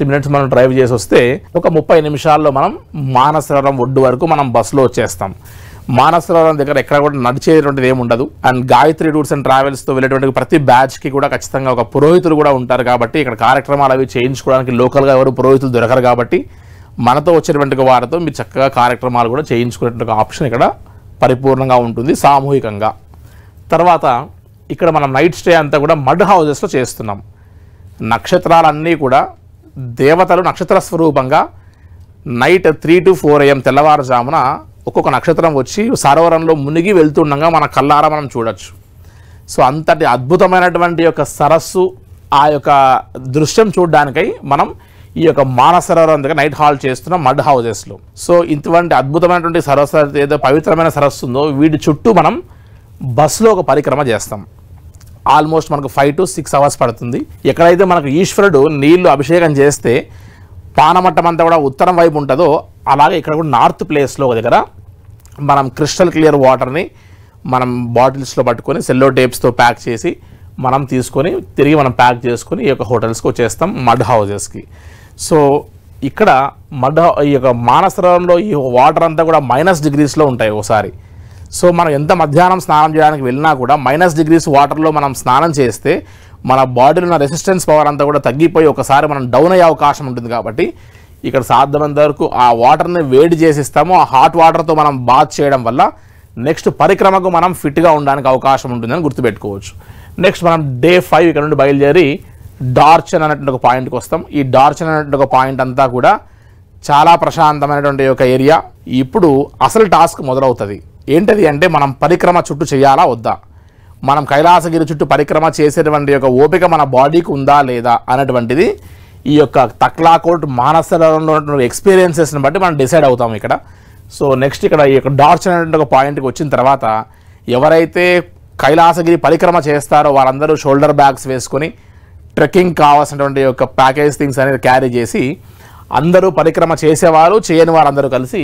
minutes మనం డ్రైవ్ చేసి వస్తే ఒక 30 నిమిషాల్లో మనం మానస సరోవరం ఒడ్డు వరకు మనం బస్సులో వచ్చేస్తాం. మానస సరోవరం దగ్గర ఎక్కడ కూడా నడిచేటువంటిది ఏమి ఉండదు. అండ్ గాయత్రి టూర్స్ అండ్ ట్రావెల్స్తో వెళ్ళేటువంటి ప్రతి బ్యాచ్కి కూడా ఖచ్చితంగా ఒక పురోహితులు కూడా ఉంటారు. కాబట్టి ఇక్కడ కార్యక్రమాలు అవి చేయించుకోవడానికి లోకల్గా ఎవరు పురోహితులు దొరకరు. కాబట్టి మనతో వచ్చేటువంటి వారితో మీరు చక్కగా కార్యక్రమాలు కూడా చేయించుకునేటువంటి ఆప్షన్ ఇక్కడ పరిపూర్ణంగా ఉంటుంది సామూహికంగా. తర్వాత ఇక్కడ మనం నైట్ స్టే అంతా కూడా మడ్ హౌజెస్లో చేస్తున్నాం. నక్షత్రాలన్నీ కూడా దేవతలు నక్షత్ర స్వరూపంగా నైట్ 3 to 4 AM తెల్లవారుజామున ఒక్కొక్క నక్షత్రం వచ్చి సరోవరంలో మునిగి వెళ్తుండగా మన కళ్ళారా మనం చూడొచ్చు. సో అంతటి అద్భుతమైనటువంటి యొక్క సరస్సు, ఆ యొక్క దృశ్యం చూడడానికై మనం ఈ యొక్క మానస సరోవరం దగ్గర నైట్ హాల్ట్ చేస్తున్నాం మడ్ హౌజెస్లో. సో ఇటువంటి అద్భుతమైనటువంటి సరస్సు ఏదో పవిత్రమైన సరస్సు ఉందో వీటి చుట్టూ మనం బస్సులో ఒక పరిక్రమ చేస్తాం. ఆల్మోస్ట్ మనకు 5 to 6 hours పడుతుంది. ఎక్కడైతే మనకు ఈశ్వరుడు నీళ్లు అభిషేకం చేస్తే పానమట్టం అంతా కూడా ఉత్తరం వైపు ఉంటుందో అలాగే ఇక్కడ కూడా నార్త్ ప్లేస్లో దగ్గర మనం క్రిస్టల్ క్లియర్ వాటర్ని మనం బాటిల్స్లో పట్టుకొని సెల్లో టేప్స్తో ప్యాక్ చేసి మనం తీసుకొని తిరిగి మనం ప్యాక్ చేసుకొని ఈ యొక్క హోటల్స్కి వచ్చేస్తాం, మడ్ హౌజెస్కి. సో ఇక్కడ ఈ యొక్క మానసరోవరంలో ఈ వాటర్ అంతా కూడా -degreesలో ఉంటాయి ఒకసారి. సో మనం ఎంత మధ్యాహ్నం స్నానం చేయడానికి వెళ్ళినా కూడా -degrees వాటర్లో మనం స్నానం చేస్తే మన బాడీలో ఉన్న రెసిస్టెన్స్ పవర్ అంతా కూడా తగ్గిపోయి ఒకసారి మనం డౌన్ అయ్యే అవకాశం ఉంటుంది. కాబట్టి ఇక్కడ సాధ్యమైనంత వరకు ఆ వాటర్ని వేడి చేసిస్తాము. ఆ హాట్ వాటర్తో మనం బాత్ చేయడం వల్ల నెక్స్ట్ పరిక్రమకు మనం ఫిట్గా ఉండడానికి అవకాశం ఉంటుందని గుర్తుపెట్టుకోవచ్చు. నెక్స్ట్ మనం డే 5 ఇక్కడ నుండి బయలుదేరి డార్చన్ అనేటువంటి ఒక పాయింట్కి వస్తాం. ఈ డార్చన్ అనేటువంటి ఒక పాయింట్ అంతా కూడా చాలా ప్రశాంతమైనటువంటి ఒక ఏరియా. ఇప్పుడు అసలు టాస్క్ మొదలవుతుంది. ఏంటది అంటే మనం పరిక్రమ చుట్టూ చేయాలా వద్దా, మనం కైలాసగిరి చుట్టూ పరిక్రమ చేసేటువంటి యొక్క ఓపిక మన బాడీకి ఉందా లేదా అనేటువంటిది ఈ యొక్క తక్లాకోట్ మానసరోవరంలో ఉన్నటువంటి ఎక్స్పీరియన్సెస్ని బట్టి మనం డిసైడ్ అవుతాం ఇక్కడ. సో నెక్స్ట్ ఇక్కడ ఈ యొక్క డార్చన్ అనేటువంటి ఒక పాయింట్కి వచ్చిన తర్వాత ఎవరైతే కైలాసగిరి పరిక్రమ చేస్తారో వాళ్ళందరూ షోల్డర్ బ్యాగ్స్ వేసుకొని ట్రెక్కింగ్ కావాల్సినటువంటి యొక్క ప్యాకేజ్ థింగ్స్ అనేది క్యారీ చేసి అందరూ పరిక్రమ చేసేవారు చేయని వారందరూ కలిసి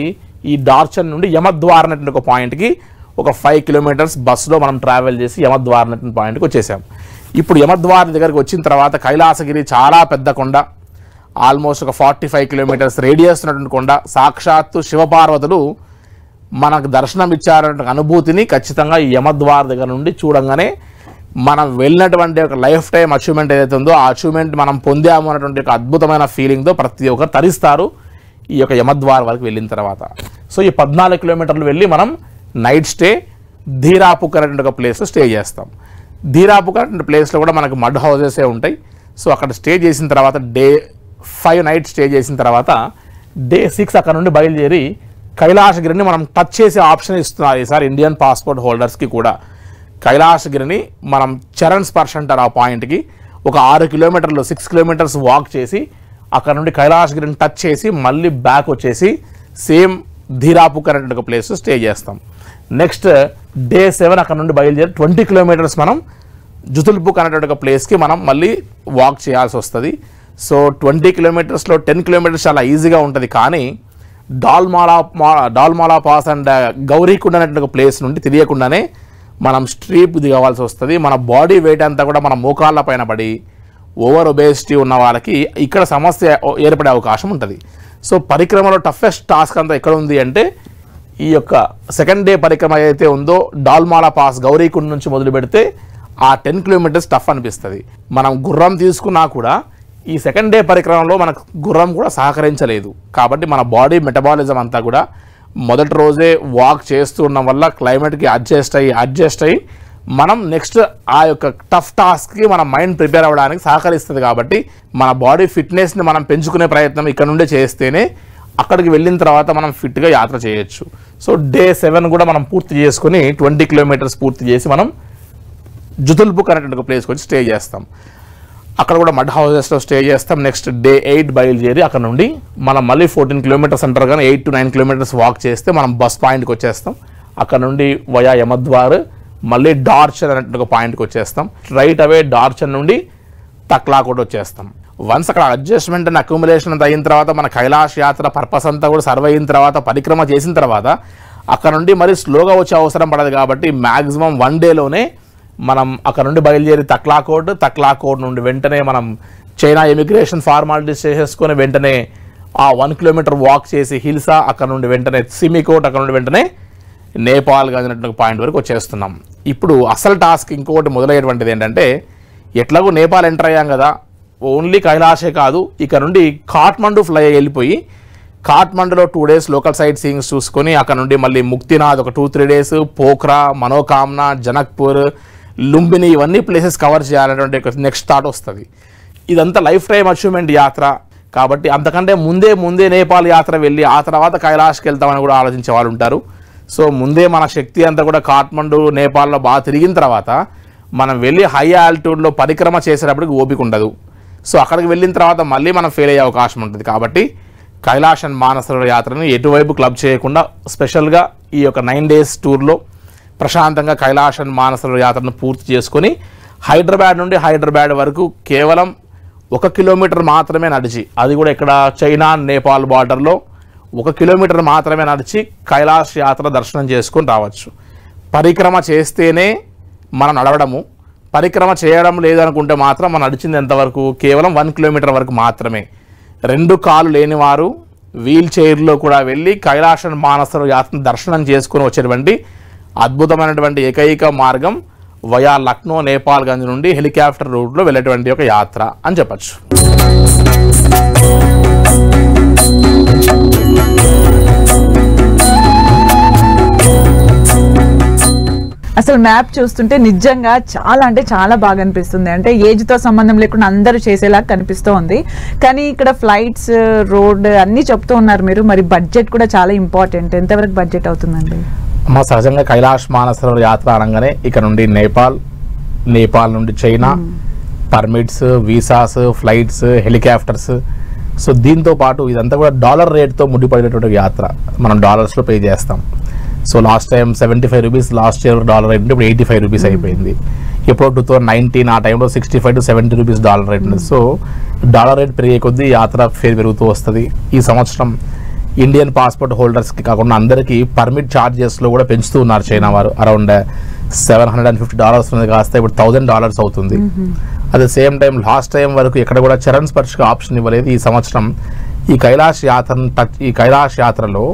ఈ డార్చన్ నుండి యమద్వార్ అనేటువంటి ఒక పాయింట్కి ఒక 5 kilometers బస్సులో మనం ట్రావెల్ చేసి యమద్వార్ అనేటువంటి పాయింట్కి వచ్చేసాం. ఇప్పుడు యమద్వార్ దగ్గరికి వచ్చిన తర్వాత కైలాసగిరి చాలా పెద్ద కొండ, ఆల్మోస్ట్ ఒక 45 kilometers రేడియస్ ఉన్నటువంటి కొండ. సాక్షాత్తు శివపార్వతులు మనకు దర్శనం ఇచ్చారనే అనుభూతిని ఖచ్చితంగా ఈ యమద్వార్ దగ్గర నుండి చూడంగానే మనం వెళ్ళినటువంటి ఒక లైఫ్ టైం అచీవ్మెంట్ ఏదైతే ఉందో ఆ అచీవ్మెంట్ మనం పొందాము అన్నటువంటి ఒక అద్భుతమైన ఫీలింగ్తో ప్రతి ఒక్కరు తరిస్తారు ఈ యొక్క యమద్వార్ వరకు వెళ్ళిన తర్వాత. సో ఈ 14 kilometers వెళ్ళి మనం నైట్ స్టే ధీరాపుక్ అనేటువంటి ఒక ప్లేస్లో స్టే చేస్తాం. ధీరాపుక్ అనేటువంటి ప్లేస్లో కూడా మనకు మడ్ హౌజెసే ఉంటాయి. సో అక్కడ స్టే చేసిన తర్వాత డే 5 నైట్ స్టే చేసిన తర్వాత డే 6 అక్కడ నుండి బయలుదేరి కైలాసగిరిని మనం టచ్ చేసే ఆప్షన్ ఇస్తున్నారు ఈసారి ఇండియన్ పాస్పోర్ట్ హోల్డర్స్కి కూడా. కైలాసగిరిని మనం చరణ్ స్పర్శ అంటారు ఆ పాయింట్కి. ఒక 6 kilometers 6 kilometers వాక్ చేసి అక్కడ నుండి కైలాసగిరిని టచ్ చేసి మళ్ళీ బ్యాక్ వచ్చేసి సేమ్ ధీరాపుక్ అనేటువంటి ఒక ప్లేస్ స్టే చేస్తాం. నెక్స్ట్ డే 7 అక్కడ నుండి బయలుదేరి 20 kilometers మనం జుతుల్పుక్ అనేటువంటి ఒక ప్లేస్కి మనం మళ్ళీ వాక్ చేయాల్సి వస్తుంది. సో 20 kilometersలో 10 kilometers చాలా ఈజీగా ఉంటుంది. కానీ డాల్మాలా పాస్ అండ్ గౌరీకుండ అనేటువంటి ఒక ప్లేస్ నుండి తెలియకుండానే మనం స్ట్రీప్ దిగవలసి వస్తుంది. మన బాడీ వెయిట్ అంతా కూడా మన మోకాళ్ళ పైన పడి ఓవర్ ఒబేసిటీ ఉన్న వాళ్ళకి ఇక్కడ సమస్య ఏర్పడే అవకాశం ఉంటుంది. సో పరిక్రమలో టఫెస్ట్ టాస్క్ అంతా ఎక్కడ ఉంది అంటే ఈ యొక్క సెకండ్ డే పరిక్రమ ఏదైతే ఉందో డాల్మాలా పాస్ గౌరీకుండ నుంచి మొదలు పెడితే ఆ 10 kilometers టఫ్ అనిపిస్తుంది. మనం గుర్రం తీసుకున్నా కూడా ఈ సెకండ్ డే పరిక్రమలో మనకు గుర్రం కూడా సహకరించలేదు. కాబట్టి మన బాడీ మెటబాలిజం అంతా కూడా మొదటి రోజే వాక్ చేస్తూ ఉండడం వల్ల క్లైమేట్కి అడ్జస్ట్ అయ్యి మనం నెక్స్ట్ ఆ యొక్క టఫ్ టాస్క్కి మన మైండ్ ప్రిపేర్ అవ్వడానికి సహకరిస్తుంది. కాబట్టి మన బాడీ ఫిట్నెస్ని మనం పెంచుకునే ప్రయత్నం ఇక్కడ నుండే చేస్తేనే అక్కడికి వెళ్ళిన తర్వాత మనం ఫిట్గా యాత్ర చేయొచ్చు. సో డే 7 కూడా మనం పూర్తి చేసుకుని 20 kilometers పూర్తి చేసి మనం జుతుల్పుక్ అనేటువంటి ఒక ప్లేస్కి వచ్చి స్టే చేస్తాం. అక్కడ కూడా మడ్ హౌజెస్లో స్టే చేస్తాం. నెక్స్ట్ డే 8 బయలుదేరి అక్కడ నుండి మనం మళ్ళీ 14 kilometers అంటారు కానీ 8 to 9 kilometers వాక్ చేస్తే మనం బస్ పాయింట్కి వచ్చేస్తాం. అక్కడ నుండి వయా యమద్వార్ మళ్ళీ డార్చన్ అనేటువంటి ఒక పాయింట్కి వచ్చేస్తాం. రైట్ అవే డార్చన్ నుండి తక్లాకోట్ వచ్చేస్తాం. వన్స్ అక్కడ అడ్జస్ట్మెంట్ అండ్ అక్యుములేషన్ అంతా అయిన తర్వాత మన కైలాష్ యాత్ర పర్పస్ అంతా కూడా సర్వ్ అయిన తర్వాత పరిక్రమ చేసిన తర్వాత అక్కడ నుండి మరి స్లోగా వచ్చే అవసరం పడదు. కాబట్టి మ్యాక్సిమం 1 dayలోనే మనం అక్కడ నుండి బయలుదేరి తక్లాకోట్ నుండి వెంటనే మనం చైనా ఇమిగ్రేషన్ ఫార్మాలిటీస్ చేసేసుకొని వెంటనే ఆ 1 kilometer వాక్ చేసి హిల్సా అక్కడ నుండి వెంటనే సిమికోట్ అక్కడ నుండి వెంటనే నేపాల్ అనేటువంటి పాయింట్ వరకు వచ్చేస్తున్నాం. ఇప్పుడు అసలు టాస్క్ ఇంకొకటి మొదలయ్యేటువంటిది ఏంటంటే ఎట్లాగో నేపాల్ ఎంటర్ అయ్యాం కదా, ఓన్లీ కైలాసే కాదు ఇక నుండి కాఠ్మండు ఫ్లై వెళ్ళిపోయి కాఠ్మండులో 2 days లోకల్ సైట్ సీయింగ్స్ చూసుకొని అక్కడ నుండి మళ్ళీ ముక్తినాథ్ ఒక 2-3 days, పోఖ్రా, మనోకామ్నా, జనక్పూర్, లుంబిని ఇవన్నీ ప్లేసెస్ కవర్ చేయాలనేటువంటి నెక్స్ట్ థాట్ వస్తుంది. ఇదంతా లైఫ్ టైం అచీవ్మెంట్ యాత్ర కాబట్టి అంతకంటే ముందే నేపాల్ యాత్ర వెళ్ళి ఆ తర్వాత కైలాష్కి వెళ్తామని కూడా ఆలోచించే వాళ్ళు ఉంటారు. సో ముందే మన శక్తి అంతా కూడా కాఠ్మండు నేపాల్లో బాగా తిరిగిన తర్వాత మనం వెళ్ళి హై ఆల్టిట్యూడ్లో పరిక్రమ చేసేటప్పటికి ఓపిక ఉండదు. సో అక్కడికి వెళ్ళిన తర్వాత మళ్ళీ మనం ఫెయిల్ అయ్యే అవకాశం ఉంటుంది. కాబట్టి కైలాష్ అండ్ మానసరోవర్ యాత్రని ఎటువైపు క్లబ్ చేయకుండా స్పెషల్గా ఈ యొక్క 9 days టూర్లో ప్రశాంతంగా కైలాష్ అండ్ మానసరోవర్ యాత్రను పూర్తి చేసుకొని హైదరాబాద్ నుండి హైదరాబాద్ వరకు కేవలం 1 కిలోమీటర్ మాత్రమే నడిచి, అది కూడా ఇక్కడ చైనా నేపాల్ బార్డర్లో 1 కిలోమీటర్ మాత్రమే నడిచి కైలాష్ యాత్ర దర్శనం చేసుకొని రావచ్చు. పరిక్రమ చేస్తేనే మనం నడవడము, పరిక్రమ చేయడం లేదనుకుంటే మాత్రం మనం నడిచింది ఎంతవరకు, కేవలం 1 కిలోమీటర్ వరకు మాత్రమే. 2 కాళ్ళు లేనివారు వీల్ చైర్లో కూడా వెళ్ళి కైలాస మానస యాత్ర దర్శనం చేసుకుని వచ్చేటువంటి అద్భుతమైనటువంటి ఏకైక మార్గం వయా లక్నో నేపాల్గంజ్ నుండి హెలికాప్టర్ రూట్లో వెళ్ళేటువంటి ఒక యాత్ర అని చెప్పచ్చు. అసలు మ్యాప్ చూస్తుంటే నిజంగా చాలా అంటే చాలా బాగా అనిపిస్తుంది. అంటే ఏజ్తో సంబంధం లేకుండా అందరూ చేసేలాగా కనిపిస్తూ ఉంది. కానీ ఇక్కడ ఫ్లైట్స్, రోడ్ అన్నీ చెప్తూ ఉన్నారు మీరు. మరి బడ్జెట్ కూడా చాలా ఇంపార్టెంట్. ఎంతవరకు బడ్జెట్ అవుతుందండి? మా సహజంగా కైలాష్ మానసరోవర్ యాత్ర అనగానే ఇక్కడ నుండి నేపాల్ నుండి China, permits, visas, flights, helicopters. So దీంతో పాటు ఇదంతా కూడా డాలర్ రేట్తో ముడిపడినటువంటి యాత్ర. మనం డాలర్స్లో పే చేస్తాం. So last time 75 rupees, last year dollar rate ఇప్పుడు 85 రూపీస్ అయిపోయింది. ఇప్పుడు 2019 ఆ టైంలో 65 to 70 రూపీస్ డాలర్ రేట్ ఉంది. సో డాలర్ రేట్ పెరిగే కొద్దీ యాత్ర ఫేర్ పెరుగుతూ వస్తుంది. ఈ సంవత్సరం ఇండియన్ పాస్పోర్ట్ హోల్డర్స్కి కాకుండా అందరికీ పర్మిట్ ఛార్జెస్లో కూడా పెంచుతూ ఉన్నారు చైనా వారు. అరౌండ్ $750 ఉన్నది కాస్త ఇప్పుడు $1000 అవుతుంది. At the same time last time వరకు ఎక్కడ కూడా చరణ్ స్పర్శకు ఆప్షన్ ఇవ్వలేదు. ఈ సంవత్సరం ఈ కైలాష్ యాత్రలో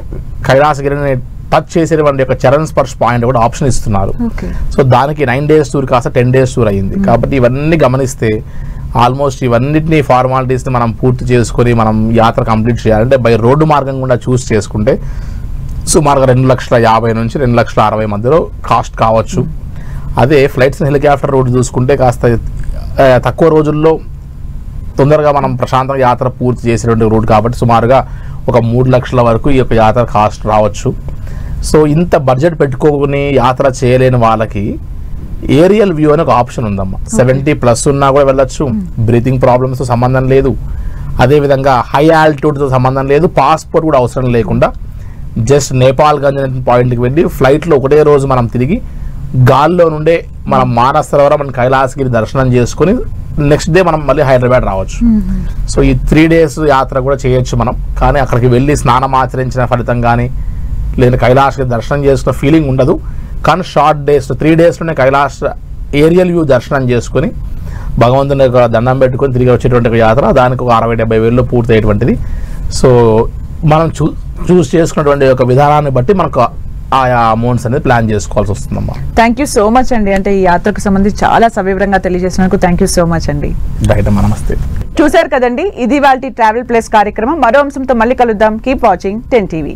కైలాసగిరిని టచ్ చేసేటువంటి ఒక చరణ్ స్పర్శ్ పాయింట్ కూడా ఆప్షన్ ఇస్తున్నారు. సో దానికి 9 days టూర్ కాస్త 10 days టూర్ అయ్యింది. కాబట్టి ఇవన్నీ గమనిస్తే ఆల్మోస్ట్ ఇవన్నిటిని ఫార్మాలిటీస్ని మనం పూర్తి చేసుకొని మనం యాత్ర కంప్లీట్ చేయాలంటే బై రోడ్డు మార్గం కూడా చూస్ చేసుకుంటే సుమారుగా 2,50,000 నుంచి 2,60,000 మధ్యలో కాస్ట్ కావచ్చు. అదే ఫ్లైట్స్ హెలికాప్టర్ రూట్ చూసుకుంటే కాస్త తక్కువ రోజుల్లో తొందరగా మనం ప్రశాంతంగా యాత్ర పూర్తి చేసేటువంటి రూట్ కాబట్టి సుమారుగా ఒక 3 లక్షల వరకు ఈ యొక్క యాత్ర కాస్ట్ రావచ్చు. సో ఇంత బడ్జెట్ పెట్టుకొని యాత్ర చేయలేని వాళ్ళకి ఏరియల్ వ్యూ అనే ఒక ఆప్షన్ ఉందమ్మా. 70+ ఉన్నా కూడా వెళ్ళొచ్చు. బ్రీతింగ్ ప్రాబ్లమ్స్తో సంబంధం లేదు. అదేవిధంగా హై ఆల్టిట్యూడ్తో సంబంధం లేదు. పాస్పోర్ట్ కూడా అవసరం లేకుండా జస్ట్ నేపాల్గంజ్ అనే పాయింట్కి వెళ్ళి ఫ్లైట్లో ఒకటే రోజు మనం తిరిగి గాల్లో నుండే మనం మానస సరోవరం మన కైలాసగిరి దర్శనం చేసుకుని నెక్స్ట్ డే మనం మళ్ళీ హైదరాబాద్ రావచ్చు. సో ఈ 3 days యాత్ర కూడా చేయొచ్చు మనం. కానీ అక్కడికి వెళ్ళి స్నానం ఆచరించిన ఫలితం కానీ లేదా కైలాసగిరి దర్శనం చేసుకున్న ఫీలింగ్ ఉండదు. కానీ షార్ట్ డేస్ 3 daysలోనే కైలాస ఏరియల్ వ్యూ దర్శనం చేసుకుని భగవంతుని యొక్క దండం పెట్టుకొని తిరిగి వచ్చేటువంటి యాత్ర దానికి ఒక 60-70 వేలలో పూర్తి అయ్యేటువంటిది. సో మనం చూస్ చేసుకున్నటువంటి ఒక విధానాన్ని బట్టి మనకు ఆయా అమౌంట్స్ అనేది ప్లాన్ చేసుకోవాల్సి వస్తుందమ్మా. థ్యాంక్ యూ సో మచ్ అండి. అంటే ఈ యాత్రకు సంబంధించి చాలా సవివరంగా తెలియజేసినందుకు థ్యాంక్ యూ సో మచ్ అండి. నమస్తే. చూశారు కదండి, ఇది వాళ్ళ ట్రావెల్ ప్లేస్ కార్యక్రమం. మరో అంశంతో మళ్ళీ కలుద్దాం. Keep watching 10 TV.